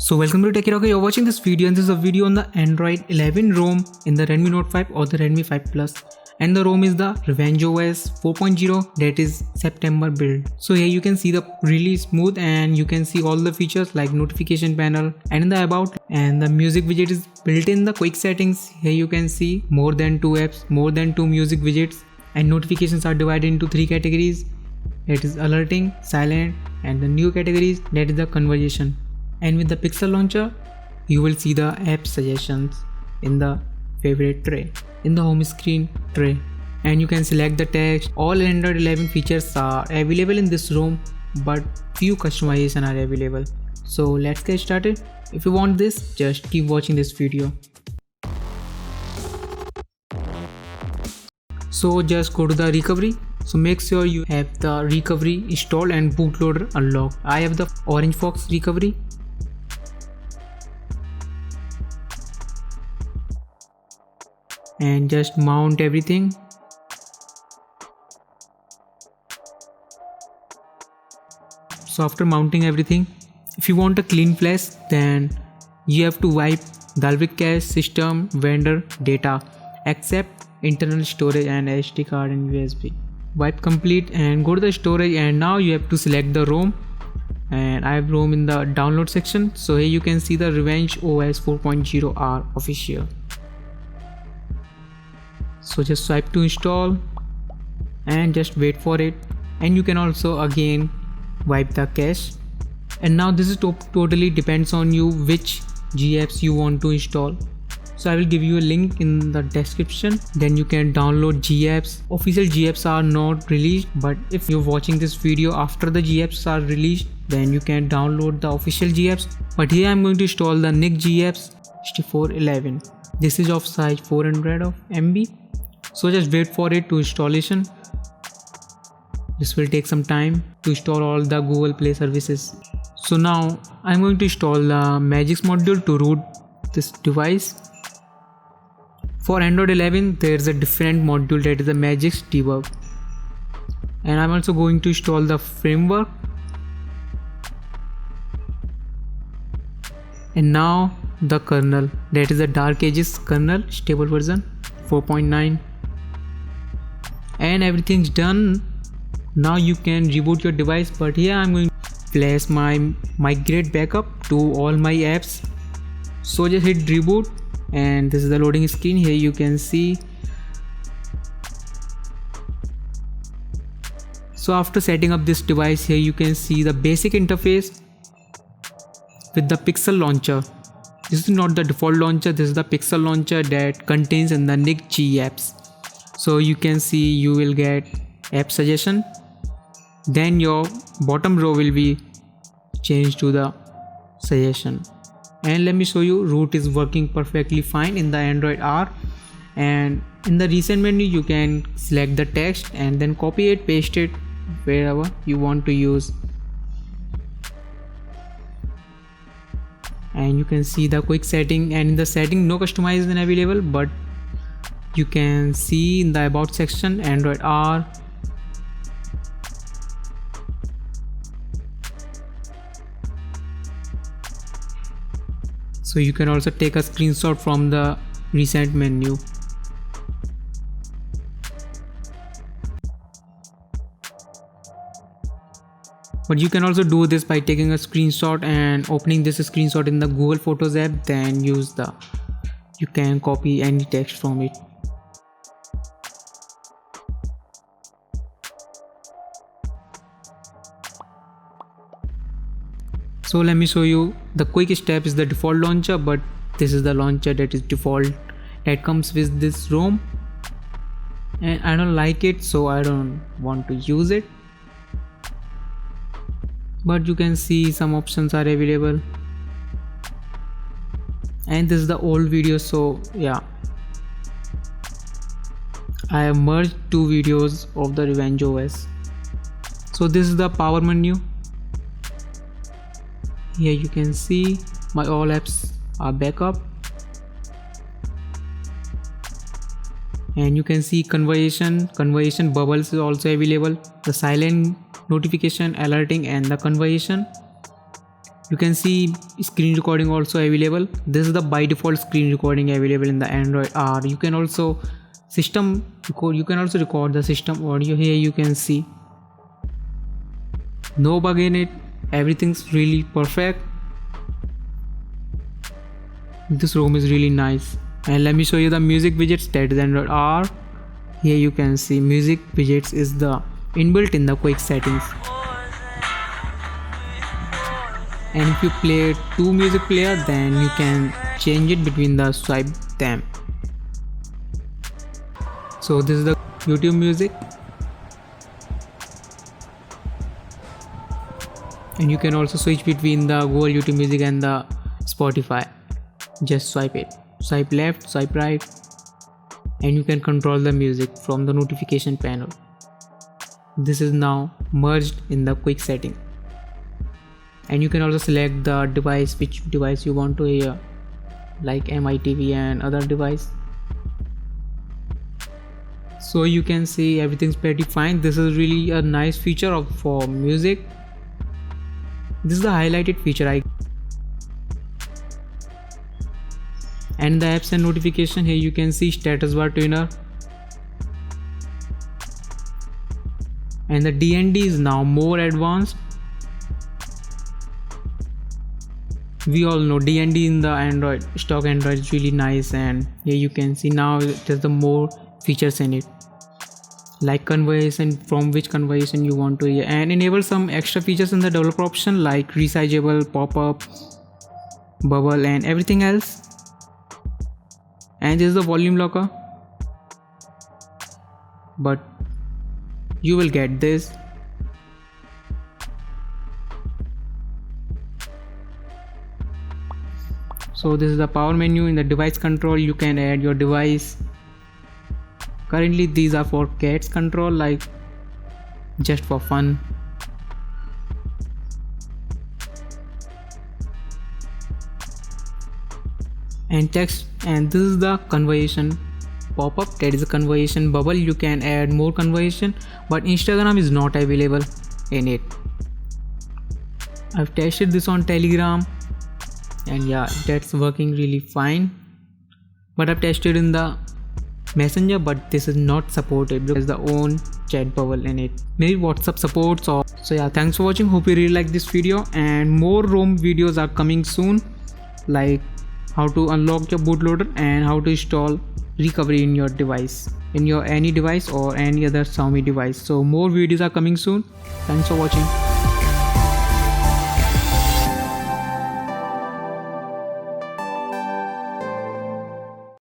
So welcome to Techie Rocker. You're watching this video and this is a video on the Android 11 ROM in the Redmi Note 5 or the Redmi 5 Plus. And the ROM is the Revenge OS 4.0, that is September build. So here you can see the really smooth and you can see all the features like notification panel and in the about, and the music widget is built in the quick settings. Here you can see more than 2 apps, more than 2 music widgets, and notifications are divided into 3 categories. That is alerting, silent, and the new categories, that is the conversation. And with the Pixel launcher, you will see the app suggestions in the favorite tray, in the home screen tray, and you can select the text. All Android 11 features are available in this ROM, but few customization are available. So let's get started. If you want this, just keep watching this video. So just go to the recovery. So make sure you have the recovery installed and bootloader unlocked. I have the Orange Fox recovery. And just mount everything. So after mounting everything, if you want a clean flash, then you have to wipe Dalvik cache, system, vendor, data, except internal storage and SD card and USB. Wipe complete and go to the storage, and now you have to select the ROM, and I have ROM in the download section. So here you can see the Revenge OS 4.0 R official. So just swipe to install and just wait for it, and you can also again wipe the cache. And now this is totally depends on you which GApps you want to install. So I will give you a link in the description, then you can download GApps. Official GApps are not released, but if you're watching this video after the GApps are released, then you can download the official GApps. But here I'm going to install the Nick GApps 6411. This is of size 400 of MB. So just wait for it to installation. This will take some time to install all the Google Play services. So now I'm going to install the Magisk module to root this device. For Android 11 there is a different module, that is the Magisk Debug. And I'm also going to install the framework. And now the kernel, that is the Dark Ages kernel stable version 4.9. And everything's done. Now you can reboot your device, but here I'm going to flash my migrate backup to all my apps. So just hit reboot, and this is the loading screen. Here you can see. So after setting up this device, here you can see the basic interface with the Pixel launcher. This is not the default launcher, this is the Pixel launcher that contains in the Nick GApps. So you can see you will get app suggestion, then your bottom row will be changed to the suggestion. And let me show you, root is working perfectly fine in the Android R. And in the recent menu you can select the text and then copy it, paste it wherever you want to use. And you can see the quick setting, and in the setting no customization available, but you can see in the about section Android R. So you can also take a screenshot from the recent menu. But you can also do this by taking a screenshot and opening this screenshot in the Google Photos app, then you can copy any text from it. So let me show you, the quick step is the default launcher, but this is the launcher that is default that comes with this ROM, and I don't like it, so I don't want to use it. But you can see some options are available, and this is the old video. So yeah, I have merged 2 videos of the Revenge OS. So this is the power menu. Here you can see my all apps are backup, and you can see conversation bubbles is also available, the silent notification, alerting, and the conversation. You can see screen recording also available. This is the by default screen recording available in the Android R. You can also record the system audio. Here you can see no bug in it. Everything's really perfect. This ROM is really nice. And let me show you the music widgets, that is Android R. Here you can see music widgets is the inbuilt in the quick settings. And if you play two music player, then you can change it between the swipe them. So this is the YouTube music, and you can also switch between the Google YouTube Music and the Spotify. Just swipe it, swipe left, swipe right, and you can control the music from the notification panel. This is now merged in the quick setting, and you can also select the device, which device you want to hear, like MITV and other device. So you can see everything's pretty fine. This is really a nice feature for music. This is the highlighted feature. And the apps and notification, here you can see status bar tuner, and the DND is now more advanced. We all know DND in the Android, stock Android is really nice, and here you can see now there's the more features in it, like conversation, from which conversation you want to hear, and enable some extra features in the developer option like resizable, pop-up, bubble and everything else. And this is the volume locker, but you will get this. So this is the power menu. In the device control, you can add your device. Currently these are for cats control, like just for fun. And text, and this is the conversation pop-up, that is a conversation bubble. You can add more conversation, but Instagram is not available in it. I've tested this on Telegram, and yeah, that's working really fine. But I've tested in the Messenger, but this is not supported because there's the own chat bubble in it. Maybe WhatsApp supports. Or so yeah, thanks for watching. Hope you really like this video, and more ROM videos are coming soon, like how to unlock your bootloader and how to install recovery in your device, in your any device or any other Xiaomi device. So more videos are coming soon. Thanks for watching.